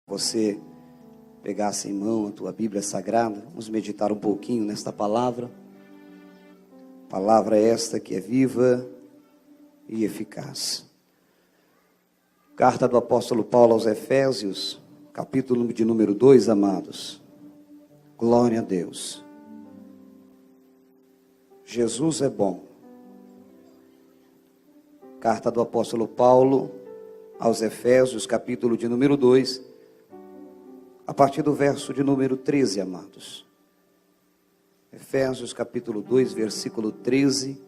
Você pegasse em mão a tua Bíblia Sagrada, vamos meditar um pouquinho nesta palavra. Palavra esta que é viva e eficaz. Carta do apóstolo Paulo aos Efésios, capítulo de número 2, amados. Glória a Deus. Jesus é bom. Carta do apóstolo Paulo aos Efésios, capítulo de número 2, a partir do verso de número 13, amados. Efésios, capítulo 2, versículo 13.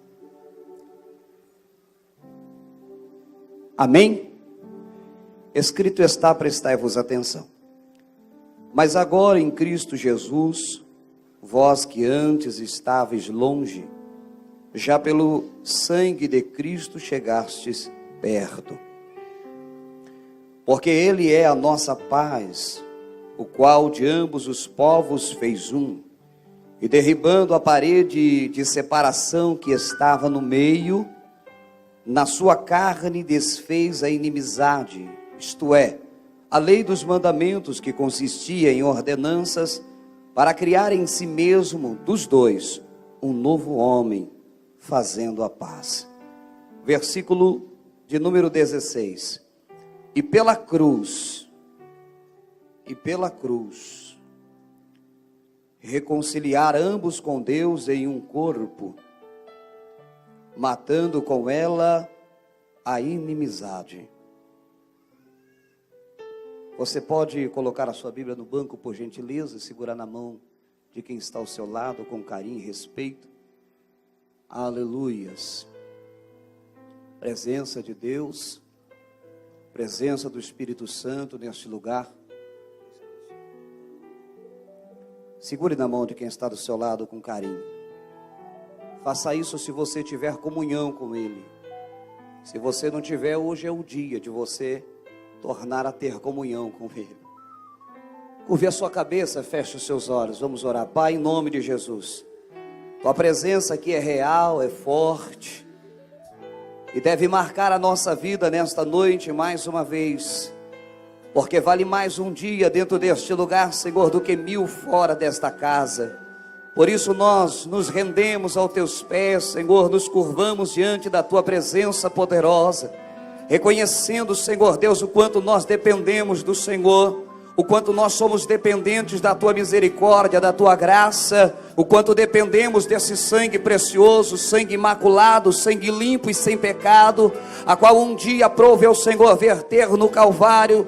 Amém? Escrito está, prestai-vos atenção. Mas agora em Cristo Jesus, vós que antes estáveis longe, já pelo sangue de Cristo chegastes perto. Porque Ele é a nossa paz, o qual de ambos os povos fez um, e derribando a parede de separação que estava no meio, na sua carne desfez a inimizade, isto é, a lei dos mandamentos, que consistia em ordenanças, para criar em si mesmo, dos dois, um novo homem, fazendo a paz. Versículo de número 16. E pela cruz, reconciliar ambos com Deus em um corpo, matando com ela a inimizade. Você pode colocar a sua Bíblia no banco, por gentileza, e segurar na mão de quem está ao seu lado com carinho e respeito. Aleluias. Presença de Deus, presença do Espírito Santo neste lugar. Segure na mão de quem está do seu lado com carinho. Faça isso se você tiver comunhão com Ele. Se você não tiver, hoje é o dia de você tornar a ter comunhão com Ele. Curve a sua cabeça, feche os seus olhos, vamos orar. Pai, em nome de Jesus, Tua presença aqui é real, é forte, e deve marcar a nossa vida nesta noite mais uma vez, porque vale mais um dia dentro deste lugar, Senhor, do que 1000 fora desta casa. Por isso nós nos rendemos aos Teus pés, Senhor, nos curvamos diante da Tua presença poderosa, reconhecendo, Senhor Deus, o quanto nós dependemos do Senhor, o quanto nós somos dependentes da Tua misericórdia, da Tua graça, o quanto dependemos desse sangue precioso, sangue imaculado, sangue limpo e sem pecado, a qual um dia aprove ao Senhor verter no Calvário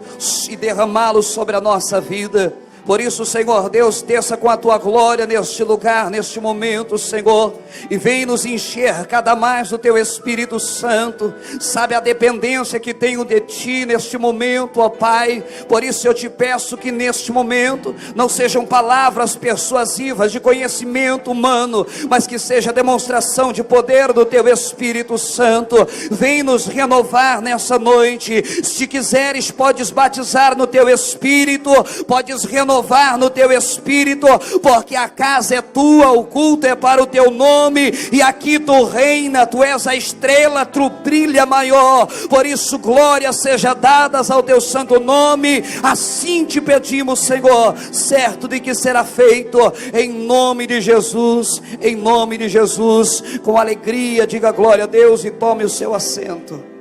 e derramá-lo sobre a nossa vida. Por isso, Senhor Deus, desça com a Tua glória neste lugar, neste momento, Senhor, e vem nos encher cada mais do Teu Espírito Santo. Sabe a dependência que tenho de Ti neste momento, ó Pai. Por isso eu te peço que neste momento não sejam palavras persuasivas de conhecimento humano, mas que seja demonstração de poder do Teu Espírito Santo. Vem nos renovar nessa noite. Se quiseres, podes batizar no Teu Espírito, podes renovar no Teu Espírito, porque a casa é Tua, o culto é para o Teu nome, e aqui Tu reina, Tu és a estrela, Tu brilha maior. Por isso glória seja dadas ao Teu santo nome. Assim te pedimos, Senhor, certo de que será feito, em nome de Jesus, em nome de Jesus. Com alegria diga glória a Deus e tome o seu assento.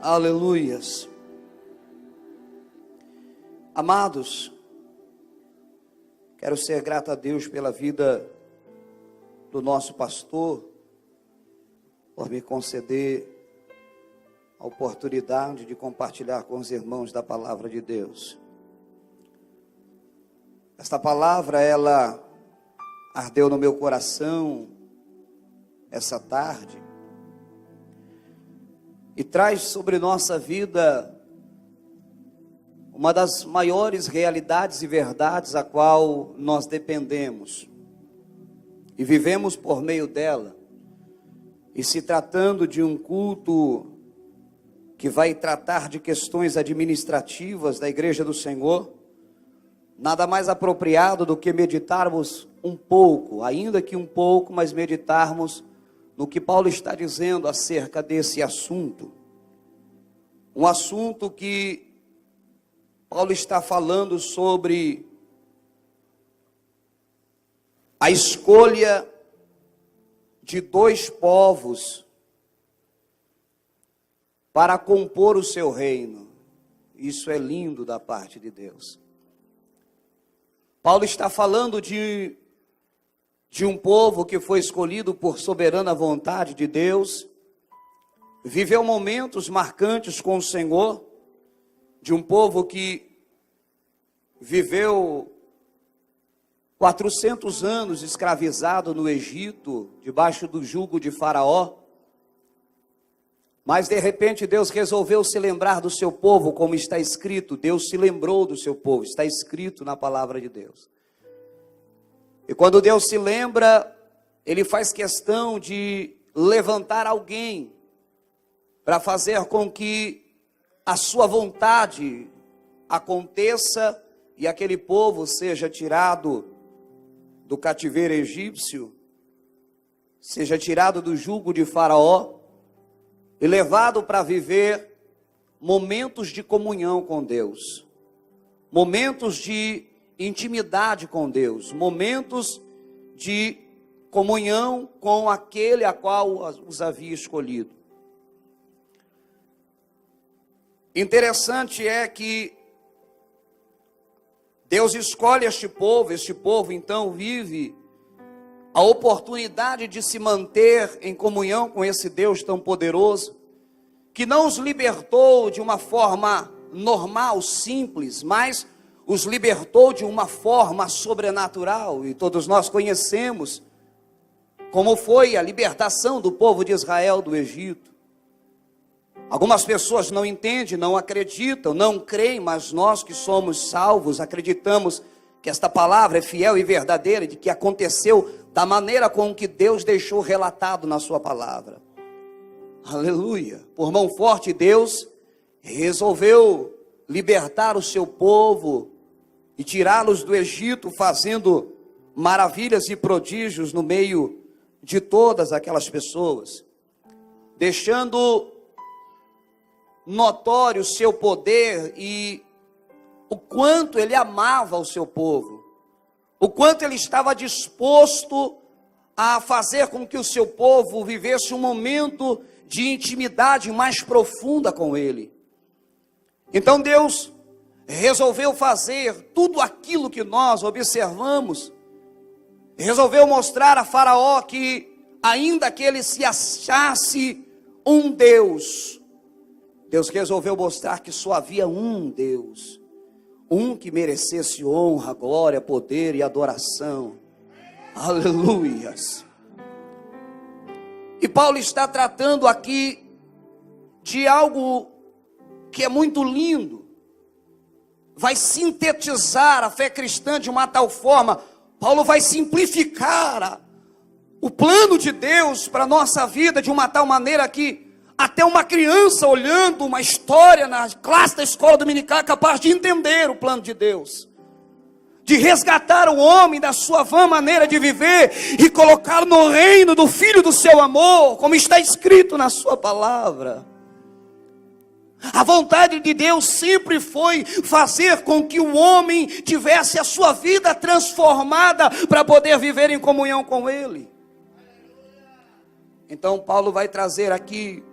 Aleluias. Amados, quero ser grato a Deus pela vida do nosso pastor, por me conceder a oportunidade de compartilhar com os irmãos da palavra de Deus. Esta palavra, ela ardeu no meu coração essa tarde, e traz sobre nossa vida uma das maiores realidades e verdades a qual nós dependemos e vivemos por meio dela. E se tratando de um culto que vai tratar de questões administrativas da Igreja do Senhor, nada mais apropriado do que meditarmos um pouco, ainda que um pouco, mas meditarmos no que Paulo está dizendo acerca desse assunto. Um assunto que Paulo está falando sobre a escolha de dois povos para compor o seu reino. Isso é lindo da parte de Deus. Paulo está falando de um povo que foi escolhido por soberana vontade de Deus, viveu momentos marcantes com o Senhor, de um povo que viveu 400 anos escravizado no Egito, debaixo do jugo de Faraó. Mas de repente Deus resolveu se lembrar do seu povo, como está escrito. Deus se lembrou do seu povo, está escrito na palavra de Deus. E quando Deus se lembra, Ele faz questão de levantar alguém para fazer com que a sua vontade aconteça e aquele povo seja tirado do cativeiro egípcio, seja tirado do jugo de Faraó e levado para viver momentos de comunhão com Deus, momentos de intimidade com Deus, momentos de comunhão com aquele a qual os havia escolhido. Interessante é que Deus escolhe este povo então vive a oportunidade de se manter em comunhão com esse Deus tão poderoso, que não os libertou de uma forma normal, simples, mas os libertou de uma forma sobrenatural. E todos nós conhecemos como foi a libertação do povo de Israel do Egito. Algumas pessoas não entendem, não acreditam, não creem, mas nós que somos salvos, acreditamos que esta palavra é fiel e verdadeira, de que aconteceu da maneira com que Deus deixou relatado na sua palavra. Aleluia! Por mão forte, Deus resolveu libertar o seu povo e tirá-los do Egito, fazendo maravilhas e prodígios no meio de todas aquelas pessoas, deixando notório o seu poder e o quanto ele amava o seu povo, o quanto ele estava disposto a fazer com que o seu povo vivesse um momento de intimidade mais profunda com ele. Então Deus resolveu fazer tudo aquilo que nós observamos, resolveu mostrar a Faraó que, ainda que ele se achasse um Deus, Deus resolveu mostrar que só havia um Deus, um que merecesse honra, glória, poder e adoração. Aleluias! E Paulo está tratando aqui de algo que é muito lindo, vai sintetizar a fé cristã de uma tal forma. Paulo vai simplificar o plano de Deus para a nossa vida de uma tal maneira que até uma criança olhando uma história na classe da escola dominical é capaz de entender o plano de Deus, de resgatar o homem da sua vã maneira de viver e colocá-lo no reino do Filho do seu amor, como está escrito na sua palavra. A vontade de Deus sempre foi fazer com que o homem tivesse a sua vida transformada para poder viver em comunhão com Ele. Então Paulo vai trazer aqui,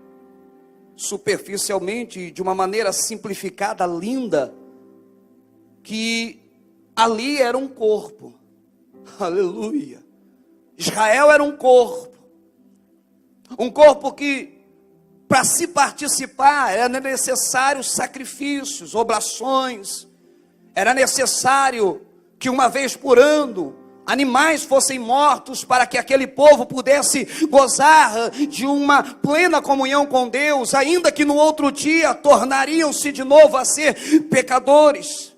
superficialmente, de uma maneira simplificada, linda, que ali era um corpo. Aleluia! Israel era um corpo que, para se participar, era necessário sacrifícios, oblações, era necessário que uma vez por ano animais fossem mortos para que aquele povo pudesse gozar de uma plena comunhão com Deus, ainda que no outro dia tornariam-se de novo a ser pecadores.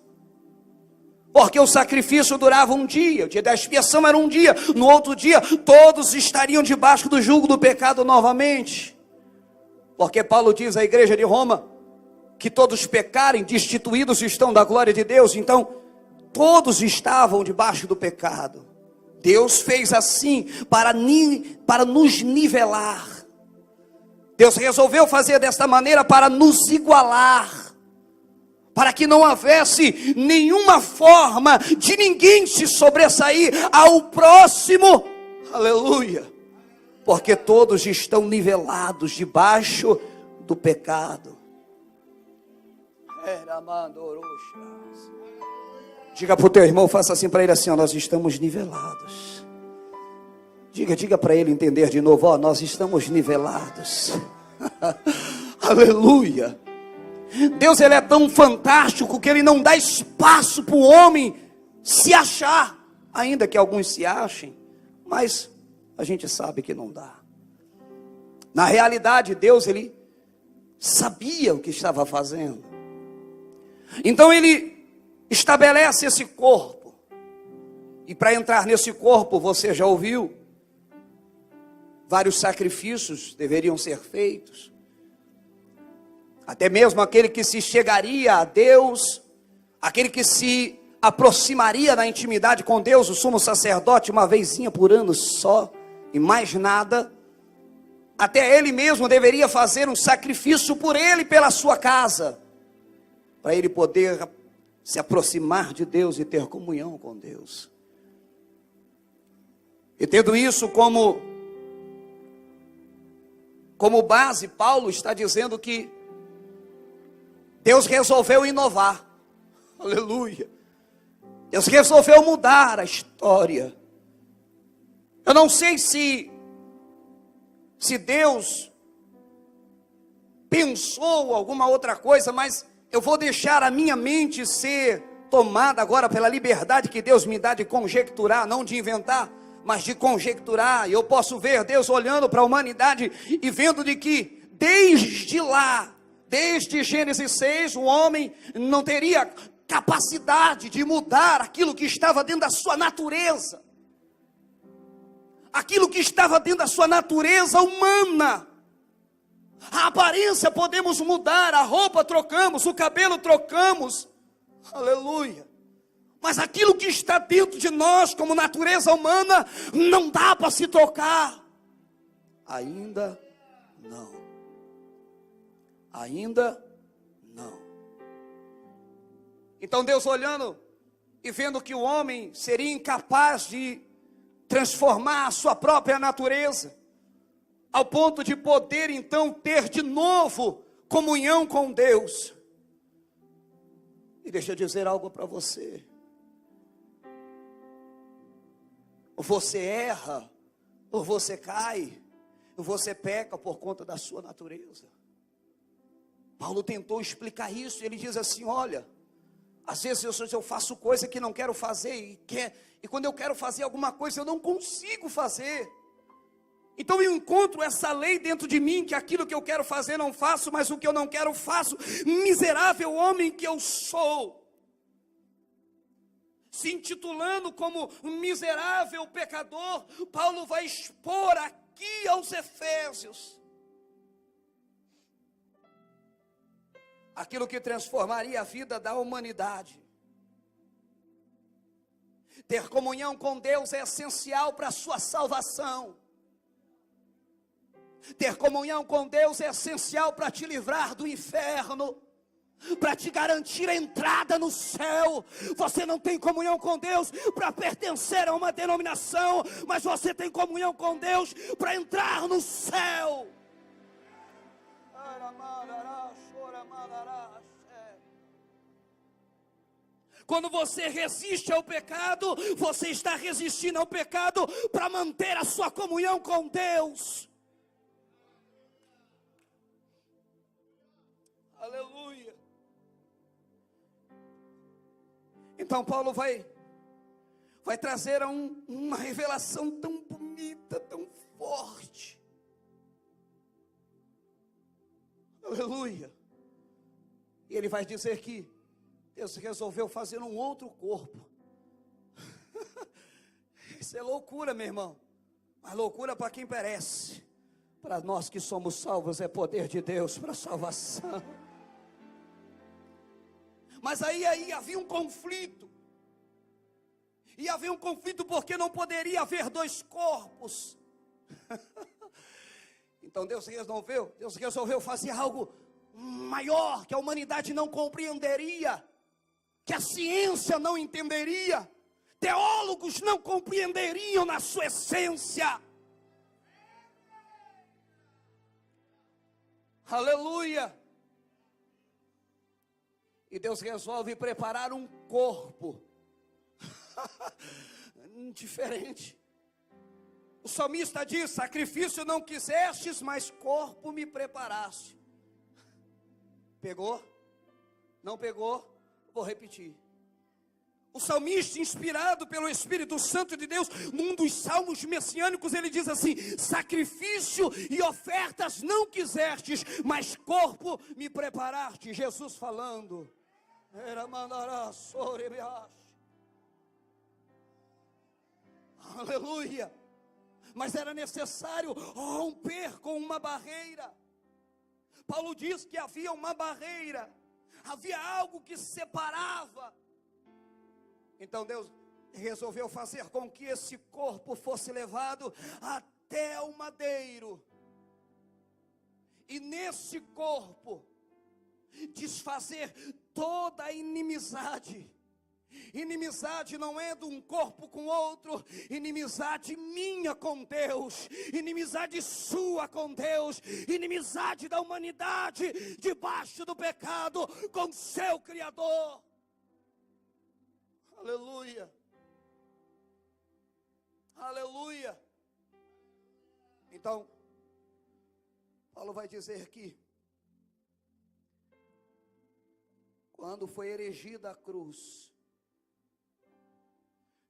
Porque o sacrifício durava um dia, o dia da expiação era um dia, no outro dia todos estariam debaixo do jugo do pecado novamente. Porque Paulo diz à igreja de Roma que todos pecarem, destituídos estão da glória de Deus. Então todos estavam debaixo do pecado, Deus fez assim para nos nivelar. Deus resolveu fazer desta maneira para nos igualar, para que não houvesse nenhuma forma de ninguém se sobressair ao próximo. Aleluia! Porque todos estão nivelados debaixo do pecado. Diga para o teu irmão, faça assim para ele assim, ó, nós estamos nivelados. Diga para ele entender de novo, ó, nós estamos nivelados. Aleluia. Deus, ele é tão fantástico que ele não dá espaço para o homem se achar, ainda que alguns se achem, mas a gente sabe que não dá. Na realidade, Deus, ele sabia o que estava fazendo. Então ele estabelece esse corpo. E para entrar nesse corpo, você já ouviu, vários sacrifícios deveriam ser feitos. Até mesmo aquele que se chegaria a Deus, aquele que se aproximaria da intimidade com Deus, o sumo sacerdote, uma vezinha por ano só, e mais nada. Até ele mesmo deveria fazer um sacrifício por ele, pela sua casa, para ele poder se aproximar de Deus e ter comunhão com Deus. E tendo isso como base, Paulo está dizendo que Deus resolveu inovar. Aleluia. Deus resolveu mudar a história. Eu não sei se Deus pensou alguma outra coisa, mas eu vou deixar a minha mente ser tomada agora pela liberdade que Deus me dá de conjecturar, não de inventar, mas de conjecturar. E eu posso ver Deus olhando para a humanidade e vendo de que desde lá, desde Gênesis 6, o homem não teria capacidade de mudar aquilo que estava dentro da sua natureza. Aquilo que estava dentro da sua natureza humana. A aparência podemos mudar, a roupa trocamos, o cabelo trocamos. Aleluia. Mas aquilo que está dentro de nós como natureza humana não dá para se trocar. Ainda não. Ainda não. Então Deus olhando e vendo que o homem seria incapaz de transformar a sua própria natureza, ao ponto de poder então ter de novo comunhão com Deus. E deixa eu dizer algo para você. Ou você erra, ou você cai, ou você peca por conta da sua natureza. Paulo tentou explicar isso, ele diz assim, olha, às vezes eu faço coisa que não quero fazer, e quando eu quero fazer alguma coisa, eu não consigo fazer. Então eu encontro essa lei dentro de mim, que aquilo que eu quero fazer não faço, mas o que eu não quero faço. Miserável homem que eu sou. Se intitulando como um miserável pecador, Paulo vai expor aqui aos Efésios aquilo que transformaria a vida da humanidade. Ter comunhão com Deus é essencial para a sua salvação. Ter comunhão com Deus é essencial para te livrar do inferno, para te garantir a entrada no céu. Você não tem comunhão com Deus para pertencer a uma denominação, mas você tem comunhão com Deus para entrar no céu. Quando você resiste ao pecado, você está resistindo ao pecado para manter a sua comunhão com Deus. Aleluia. Então Paulo vai trazer uma revelação tão bonita, tão forte. Aleluia. E ele vai dizer que Deus resolveu fazer um outro corpo. Isso é loucura, meu irmão. Mas loucura para quem perece. Para nós que somos salvos é poder de Deus para a salvação. Mas aí havia um conflito. E havia um conflito porque não poderia haver dois corpos. Então Deus resolveu fazer algo maior, que a humanidade não compreenderia, que a ciência não entenderia, teólogos não compreenderiam na sua essência. Aleluia! E Deus resolve preparar um corpo diferente. O salmista diz: sacrifício não quisestes, mas corpo me preparaste. Pegou? Não pegou? Vou repetir. O salmista, inspirado pelo Espírito Santo de Deus, num dos salmos messiânicos, ele diz assim: sacrifício e ofertas não quisestes, mas corpo me preparaste. Jesus falando. Aleluia. Mas era necessário romper com uma barreira. Paulo diz que havia uma barreira, havia algo que separava. Então Deus resolveu fazer com que esse corpo fosse levado até o madeiro. E nesse corpo desfazer toda a inimizade. Inimizade não é de um corpo com outro, inimizade minha com Deus, inimizade sua com Deus, inimizade da humanidade debaixo do pecado com seu Criador. Aleluia, aleluia. Então, Paulo vai dizer que quando foi erigida a cruz,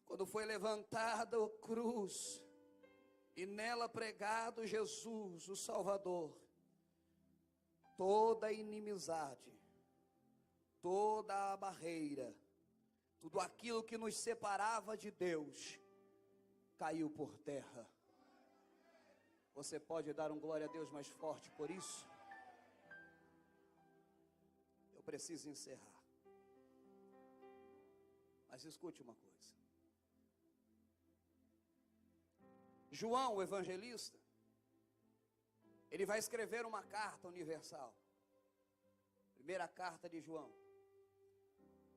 quando foi levantada a cruz, e nela pregado Jesus, o Salvador, toda a inimizade, toda a barreira, tudo aquilo que nos separava de Deus, caiu por terra. Você pode dar um glória a Deus mais forte por isso? Eu preciso encerrar. Mas escute uma coisa. João, o evangelista, ele vai escrever uma carta universal. Primeira carta de João.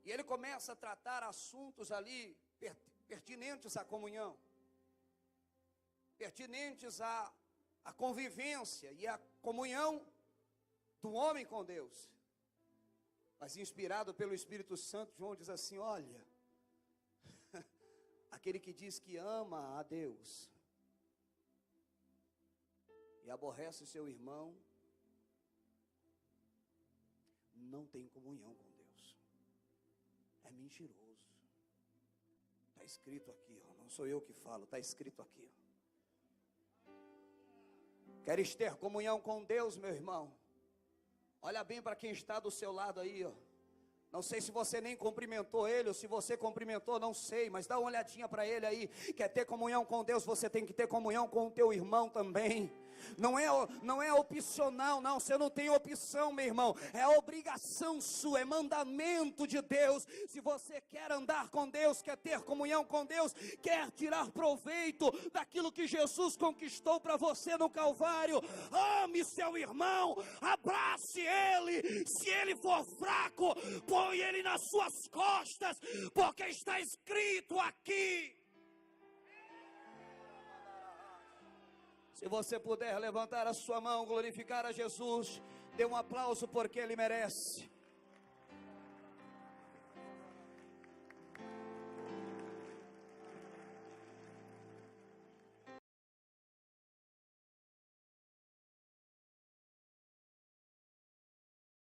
E ele começa a tratar assuntos ali pertinentes à comunhão, pertinentes à convivência e à comunhão do homem com Deus. Mas inspirado pelo Espírito Santo, João diz assim: olha, aquele que diz que ama a Deus e aborrece o seu irmão, não tem comunhão com Deus, é mentiroso. Está escrito aqui, ó, não sou eu que falo, está escrito aqui, ó. Queres ter comunhão com Deus, meu irmão? Olha bem para quem está do seu lado aí, ó. Não sei se você nem cumprimentou ele, ou se você cumprimentou, não sei, mas dá uma olhadinha para ele aí. Quer ter comunhão com Deus, você tem que ter comunhão com o teu irmão também. Não é opcional, não. Você não tem opção, meu irmão. É obrigação sua, é mandamento de Deus. Se você quer andar com Deus, quer ter comunhão com Deus, quer tirar proveito daquilo que Jesus conquistou para você no Calvário, ame seu irmão, abrace ele. Se ele for fraco, põe ele nas suas costas, porque está escrito aqui. Se você puder levantar a sua mão, glorificar a Jesus, dê um aplauso porque Ele merece.